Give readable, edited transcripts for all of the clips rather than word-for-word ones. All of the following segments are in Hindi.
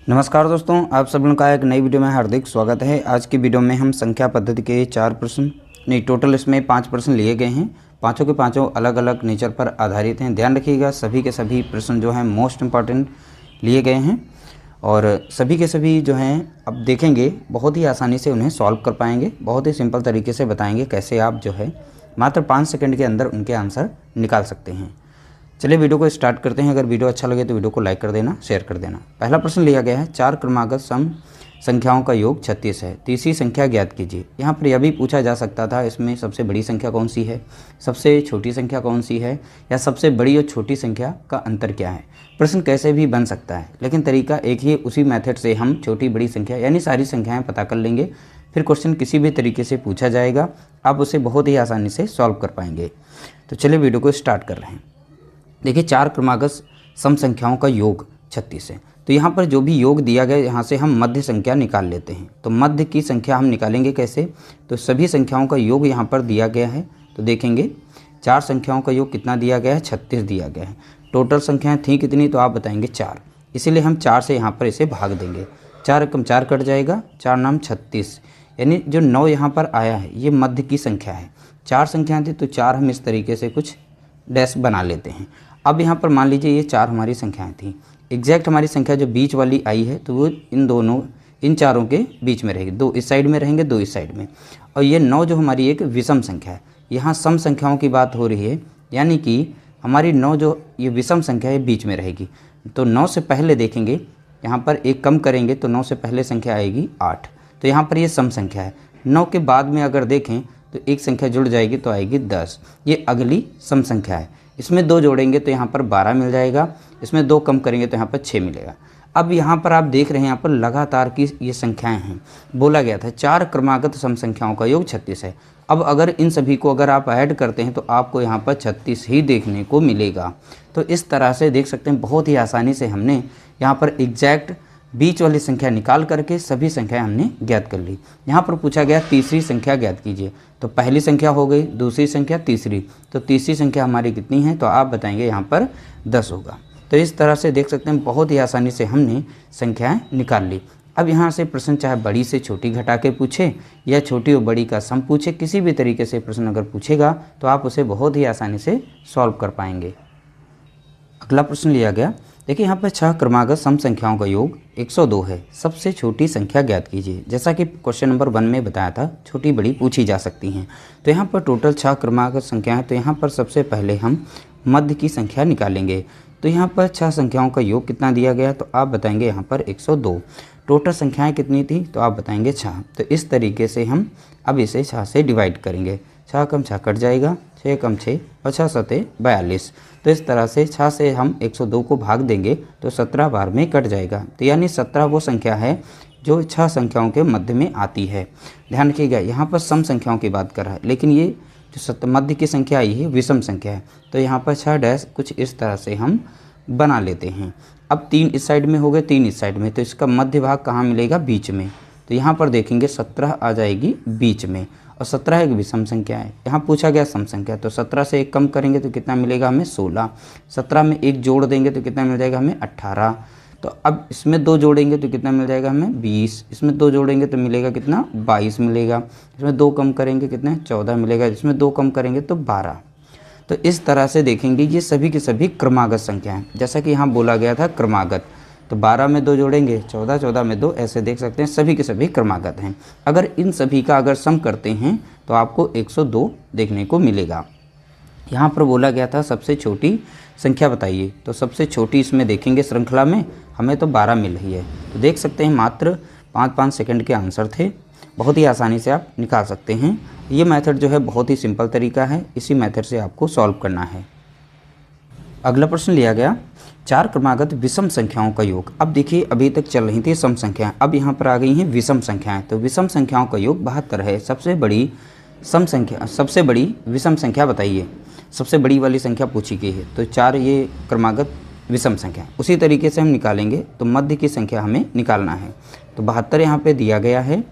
नमस्कार दोस्तों, आप सब लोगों का एक नई वीडियो में हार्दिक स्वागत है। आज की वीडियो में हम संख्या पद्धति के 4 प्रश्न नहीं टोटल इसमें 5 प्रश्न लिए गए हैं। पांचों के पांचों अलग अलग नेचर पर आधारित हैं। ध्यान रखिएगा, सभी के सभी प्रश्न जो हैं मोस्ट इम्पॉर्टेंट लिए गए हैं और सभी के सभी जो हैं अब देखेंगे बहुत ही आसानी से उन्हें सॉल्व कर पाएंगे। बहुत ही सिंपल तरीके से बताएंगे कैसे आप जो है मात्र 5 सेकंड के अंदर उनके आंसर निकाल सकते हैं। चलिए वीडियो को स्टार्ट करते हैं। अगर वीडियो अच्छा लगे तो वीडियो को लाइक कर देना, शेयर कर देना। पहला प्रश्न लिया गया है, 4 क्रमागत सम संख्याओं का योग 36 है, तीसरी संख्या ज्ञात कीजिए। यहाँ पर यह भी पूछा जा सकता था इसमें सबसे बड़ी संख्या कौन सी है, सबसे छोटी संख्या कौन सी है, या सबसे बड़ी और छोटी संख्या का अंतर क्या है। प्रश्न कैसे भी बन सकता है, लेकिन तरीका एक ही, उसी मेथड से हम छोटी बड़ी संख्या यानी सारी संख्याएँ पता कर लेंगे। फिर क्वेश्चन किसी भी तरीके से पूछा जाएगा, आप उसे बहुत ही आसानी से सॉल्व कर पाएंगे। तो चलिए वीडियो को स्टार्ट कर रहे हैं। देखिए, 4 क्रमागत सम संख्याओं का योग 36 है। तो यहाँ पर जो भी योग दिया गया, यहाँ से हम मध्य संख्या निकाल लेते हैं। तो मध्य की संख्या हम निकालेंगे कैसे, तो सभी संख्याओं का योग यहाँ पर दिया गया है। तो देखेंगे 4 संख्याओं का योग कितना दिया गया है, 36 दिया गया है। टोटल संख्याएँ थी कितनी, तो आप बताएंगे 4, इसीलिए हम 4 से यहाँ पर इसे भाग देंगे। 4 कम 4 कट जाएगा, 4 नाम 36, यानी जो 9 यहाँ पर आया है ये मध्य की संख्या है। 4 संख्याएँ थी तो 4 हम इस तरीके से कुछ डैश बना लेते हैं। अब यहाँ पर मान लीजिए ये 4 हमारी संख्याएं थी, एग्जैक्ट हमारी संख्या जो बीच वाली आई है तो वो इन चारों के बीच में रहेगी। 2 इस साइड में रहेंगे, 2 इस साइड में। और ये 9 जो हमारी एक विषम संख्या है, यहाँ सम संख्याओं की बात हो रही है, यानी कि हमारी 9 जो ये विषम संख्या है बीच में रहेगी। तो 9 से पहले देखेंगे, यहाँ पर एक कम करेंगे तो 9 से पहले संख्या आएगी 8। तो यहाँ पर ये सम संख्या है। 9 के बाद में अगर देखें तो एक संख्या जुड़ जाएगी तो आएगी 10, ये अगली सम संख्या है। इसमें 2 जोड़ेंगे तो यहाँ पर 12 मिल जाएगा, इसमें 2 कम करेंगे तो यहाँ पर 6 मिलेगा। अब यहाँ पर आप देख रहे हैं, यहाँ पर लगातार की ये संख्याएं हैं। बोला गया था 4 क्रमागत सम संख्याओं का योग 36 है। अब अगर इन सभी को अगर आप ऐड करते हैं तो आपको यहाँ पर 36 ही देखने को मिलेगा। तो इस तरह से देख सकते हैं बहुत ही आसानी से हमने यहाँ पर एग्जैक्ट बीच वाली संख्या निकाल करके सभी संख्याएं हमने ज्ञात कर ली। यहाँ पर पूछा गया तीसरी संख्या ज्ञात कीजिए। तो पहली संख्या हो गई, दूसरी संख्या, तीसरी। तो तीसरी संख्या हमारी कितनी है, तो आप बताएंगे यहाँ पर 10 होगा। तो इस तरह से देख सकते हैं बहुत ही आसानी से हमने संख्याएं निकाल ली। अब यहाँ से प्रश्न चाहे बड़ी से छोटी घटा के पूछे या छोटी और बड़ी का सम पूछे, किसी भी तरीके से प्रश्न अगर पूछेगा तो आप उसे बहुत ही आसानी से सॉल्व कर पाएंगे। अगला प्रश्न लिया गया, देखिए यहाँ पर 6 क्रमागत सम संख्याओं का योग 102 है, सबसे छोटी संख्या ज्ञात कीजिए। जैसा कि क्वेश्चन नंबर 1 में बताया था, छोटी बड़ी पूछी जा सकती हैं। तो यहाँ पर टोटल 6 क्रमागत संख्या है। तो यहाँ पर सबसे पहले हम मध्य की संख्या निकालेंगे। तो यहाँ पर 6 संख्याओं का योग कितना दिया गया, तो आप बताएंगे यहाँ पर 102। टोटल संख्याएँ कितनी थी, तो आप बताएंगे 6। तो इस तरीके से हम अब इसे 6 से डिवाइड करेंगे। 6 कम 6 कट जाएगा, 6 कम 6 और 6 सते 42। तो इस तरह से 6 से हम 102 को भाग देंगे तो 17 बार में कट जाएगा। तो यानी 17 वो संख्या है जो 6 संख्याओं के मध्य में आती है। ध्यान रखिएगा, यहाँ पर सम संख्याओं की बात कर रहा है, लेकिन ये जो मध्य की संख्या आई है विषम संख्या है। तो यहाँ पर 6 डैश कुछ इस तरह से हम बना लेते हैं। अब 3 इस साइड में हो गए, 3 इस साइड में, तो इसका मध्य भाग कहाँ मिलेगा, बीच में। तो यहाँ पर देखेंगे 17 आ जाएगी बीच में, और 17 एक विषम संख्या है। यहाँ पूछा गया सम संख्या, तो 17 से 1 कम करेंगे तो कितना मिलेगा हमें, 16। 17 में 1 जोड़ देंगे तो कितना मिल जाएगा हमें, 18। तो अब इसमें 2 जोड़ेंगे तो कितना मिल जाएगा हमें, 20। इसमें 2 जोड़ेंगे तो मिलेगा कितना, 22 मिलेगा। इसमें 2 कम करेंगे कितना, 14 मिलेगा। इसमें 2 कम करेंगे तो 12। तो इस तरह से देखेंगे ये सभी की सभी क्रमागत संख्या हैं। जैसा कि यहाँ बोला गया था क्रमागत, तो 12 में 2 जोड़ेंगे 14, 14 में 2, ऐसे देख सकते हैं सभी के सभी क्रमागत हैं। अगर इन सभी का अगर सम करते हैं तो आपको 102 देखने को मिलेगा। यहाँ पर बोला गया था सबसे छोटी संख्या बताइए। तो सबसे छोटी इसमें देखेंगे श्रृंखला में हमें तो 12 मिल रही है। तो देख सकते हैं मात्र 5-5 सेकंड के आंसर थे। बहुत ही आसानी से आप निकाल सकते हैं। ये मेथड जो है बहुत ही सिंपल तरीका है, इसी मेथड से आपको सॉल्व करना है। अगला प्रश्न लिया गया, 4 क्रमागत विषम संख्याओं का योग। अब देखिए अभी तक चल रही थी सम संख्याएं, अब यहाँ पर आ गई हैं विषम संख्याएं। तो विषम संख्याओं का योग 72 है। सबसे बड़ी विषम संख्या बताइए। सबसे बड़ी वाली संख्या पूछी गई है। तो 4 ये क्रमागत विषम संख्या, उसी तरीके से हम निकालेंगे। तो मध्य की संख्या हमें निकालना है। तो 72 यहाँ पे दिया गया है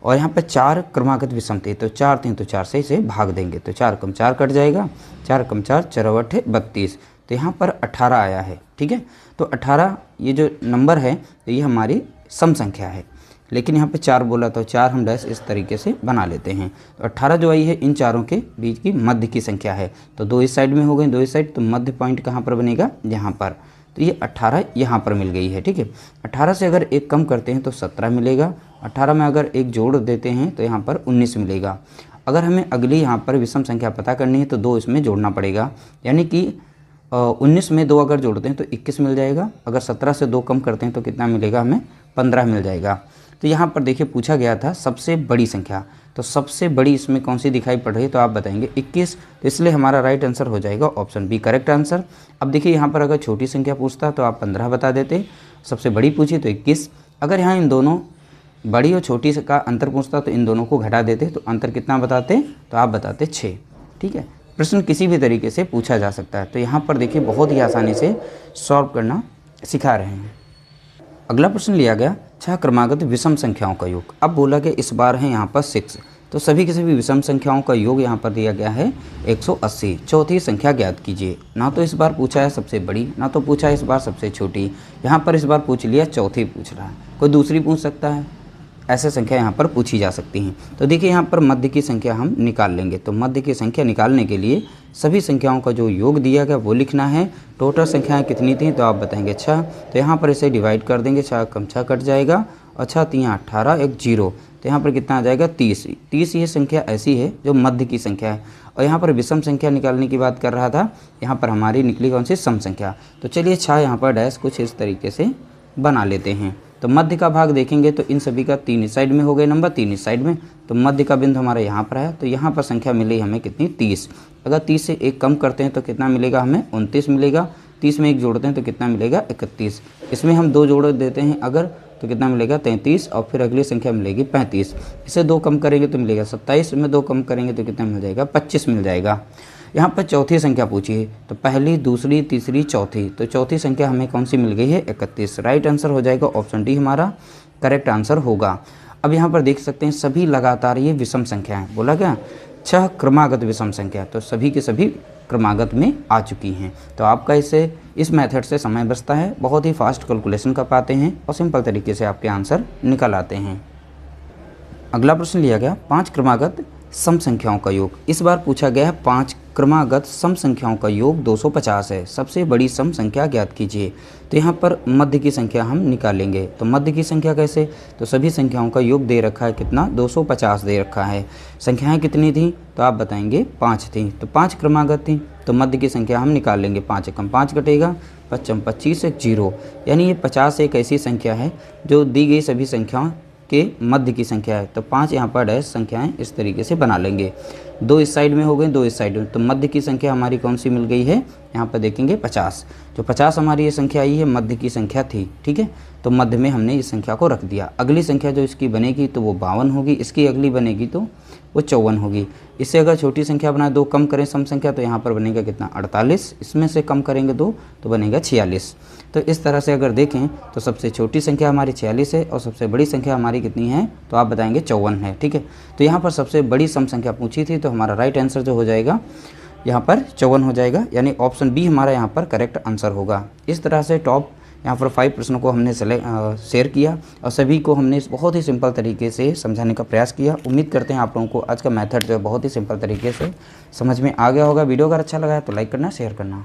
और यहाँ पे 4 क्रमागत विषम थे। तो 4 थे तो 4 से इसे भाग देंगे। तो 4 कम 4 कट जाएगा, 4 कम 4 चरवट है 32। तो यहाँ पर 18 आया है, ठीक है। तो 18 ये जो नंबर है तो ये हमारी सम संख्या है, लेकिन यहाँ पे 4 बोला तो 4 हम डैश इस तरीके से बना लेते हैं। तो 18 जो आई है इन चारों के बीच की मध्य की संख्या है, तो 2 इस साइड में हो गए, 2 इस साइड, तो मध्य पॉइंट कहाँ पर बनेगा, यहाँ पर। तो ये 18 यहाँ पर मिल गई है, ठीक है। 18 से अगर एक कम करते हैं तो 17 मिलेगा, 18 में अगर एक जोड़ देते हैं तो यहाँ पर 19 मिलेगा। अगर हमें अगली यहाँ पर विषम संख्या पता करनी है तो 2 इसमें जोड़ना पड़ेगा, यानी कि 19 में 2 अगर जोड़ते हैं तो 21 मिल जाएगा। अगर 17 से 2 कम करते हैं तो कितना मिलेगा, हमें 15 मिल जाएगा। तो यहाँ पर देखिए पूछा गया था सबसे बड़ी संख्या, तो सबसे बड़ी इसमें कौन सी दिखाई पड़ रही है, तो आप बताएंगे 21, तो इसलिए हमारा राइट आंसर हो जाएगा ऑप्शन बी करेक्ट आंसर। अब देखिए यहाँ पर अगर छोटी संख्या पूछता तो आप 15 बता देते, सबसे बड़ी पूछी तो 21। अगर यहाँ इन दोनों बड़ी और छोटी का अंतर पूछता तो इन दोनों को घटा देते, तो अंतर कितना बताते, तो आप बताते 6, ठीक है। प्रश्न किसी भी तरीके से पूछा जा सकता है, तो यहाँ पर देखिए बहुत ही आसानी से सॉल्व करना सिखा रहे हैं। अगला प्रश्न लिया गया 6 क्रमागत विषम संख्याओं का योग। अब बोला गया इस बार है यहाँ पर 6, तो सभी के सभी विषम संख्याओं का योग यहाँ पर दिया गया है 180। चौथी संख्या ज्ञात कीजिए। ना तो इस बार पूछा है सबसे बड़ी, ना तो पूछा है इस बार सबसे छोटी, यहाँ पर इस बार पूछ लिया चौथी पूछ रहा है, कोई दूसरी पूछ सकता है, ऐसे संख्या यहाँ पर पूछी जा सकती हैं। तो देखिए यहाँ पर मध्य की संख्या हम निकाल लेंगे, तो मध्य की संख्या निकालने के लिए सभी संख्याओं का जो योग दिया गया वो लिखना है। टोटल संख्याएं कितनी थी, तो आप बताएंगे 6, तो यहाँ पर इसे डिवाइड कर देंगे, 6 कम 6 कट जाएगा, और 6 3 18, एक 0, तो यहाँ पर कितना आ जाएगा 30। 30 ये संख्या ऐसी है जो मध्य की संख्या है। और यहाँ पर विषम संख्या निकालने की बात कर रहा था, यहाँ पर हमारी निकली कौन सी, सम संख्या। तो चलिए 6 यहाँ पर डैश कुछ इस तरीके से बना लेते हैं। तो मध्य का भाग देखेंगे तो इन सभी का 3 इस साइड में हो गए नंबर, 3 इस साइड में, तो मध्य का बिंदु हमारा यहाँ पर है, तो यहाँ पर संख्या मिली हमें कितनी, 30। अगर 30 से एक कम करते हैं तो कितना मिलेगा, हमें 29 मिलेगा। 30 में एक जोड़ते हैं तो कितना मिलेगा, 31। इसमें हम 2 जोड़ देते हैं अगर, तो कितना मिलेगा 33, और फिर अगली संख्या मिलेगी 35। इसे 2 कम करेंगे तो मिलेगा 27, में 2 कम करेंगे तो कितना मिल जाएगा, 25 मिल जाएगा। यहाँ पर चौथी संख्या पूछी है, तो पहली, दूसरी, तीसरी, चौथी, तो चौथी संख्या हमें कौन सी मिल गई है, 31। राइट आंसर हो जाएगा ऑप्शन डी हमारा करेक्ट आंसर होगा। अब यहाँ पर देख सकते हैं सभी लगातार ये विषम संख्या है, बोला क्या 6 क्रमागत विषम संख्या, तो सभी के सभी क्रमागत में आ चुकी हैं। तो आपका इस मेथड से समय बचता है, बहुत ही फास्ट कैलकुलेशन कर पाते हैं और सिंपल तरीके से आपके आंसर निकल आते हैं। अगला प्रश्न लिया गया 5 क्रमागत सम संख्याओं का योग। इस बार पूछा गया है 5 क्रमागत सम संख्याओं का योग 250 है, सबसे बड़ी सम संख्या ज्ञात कीजिए। तो यहाँ पर मध्य की संख्या हम निकालेंगे, तो मध्य की संख्या कैसे, तो सभी संख्याओं का योग दे रखा है कितना, 250 दे रखा है। संख्याएं कितनी थी, तो आप बताएंगे 5 थी, तो 5 क्रमागत थी, तो मध्य की संख्या हम निकाल लेंगे। 5 कम 5 कटेगा, 5 25, एक 0, यानी ये 50 एक ऐसी संख्या है जो दी गई सभी संख्याओं के मध्य की संख्या है। तो 5 यहाँ पर डैश संख्याएं इस तरीके से बना लेंगे, 2 इस साइड में हो गए, 2 इस साइड में, तो मध्य की संख्या हमारी कौन सी मिल गई है, यहाँ पर देखेंगे 50। जो 50 हमारी ये संख्या आई है मध्य की संख्या थी, ठीक है। तो मध्य में हमने इस संख्या को रख दिया। अगली संख्या जो इसकी बनेगी तो वो 52 होगी, इसकी अगली बनेगी तो वो 54 होगी। इससे अगर छोटी संख्या बनाए 2 कम करें सम संख्या, तो यहाँ पर बनेगा कितना 48, इसमें से कम करेंगे 2 तो बनेगा 46। तो इस तरह से अगर देखें तो सबसे छोटी संख्या हमारी 46 है और सबसे बड़ी संख्या हमारी कितनी है, तो आप बताएंगे 54 है, ठीक है। तो यहाँ पर सबसे बड़ी सम संख्या पूछी थी, तो हमारा राइट आंसर जो हो जाएगा यहाँ पर 54 हो जाएगा, यानी ऑप्शन बी हमारा यहाँ पर करेक्ट आंसर होगा। इस तरह से टॉप यहाँ पर 5 प्रश्नों को हमने शेयर किया और सभी को हमने बहुत ही सिंपल तरीके से समझाने का प्रयास किया। उम्मीद करते हैं आप लोगों को आज का मेथड जो है बहुत ही सिंपल तरीके से समझ में आ गया होगा। वीडियो अगर अच्छा लगा है तो लाइक करना, शेयर करना।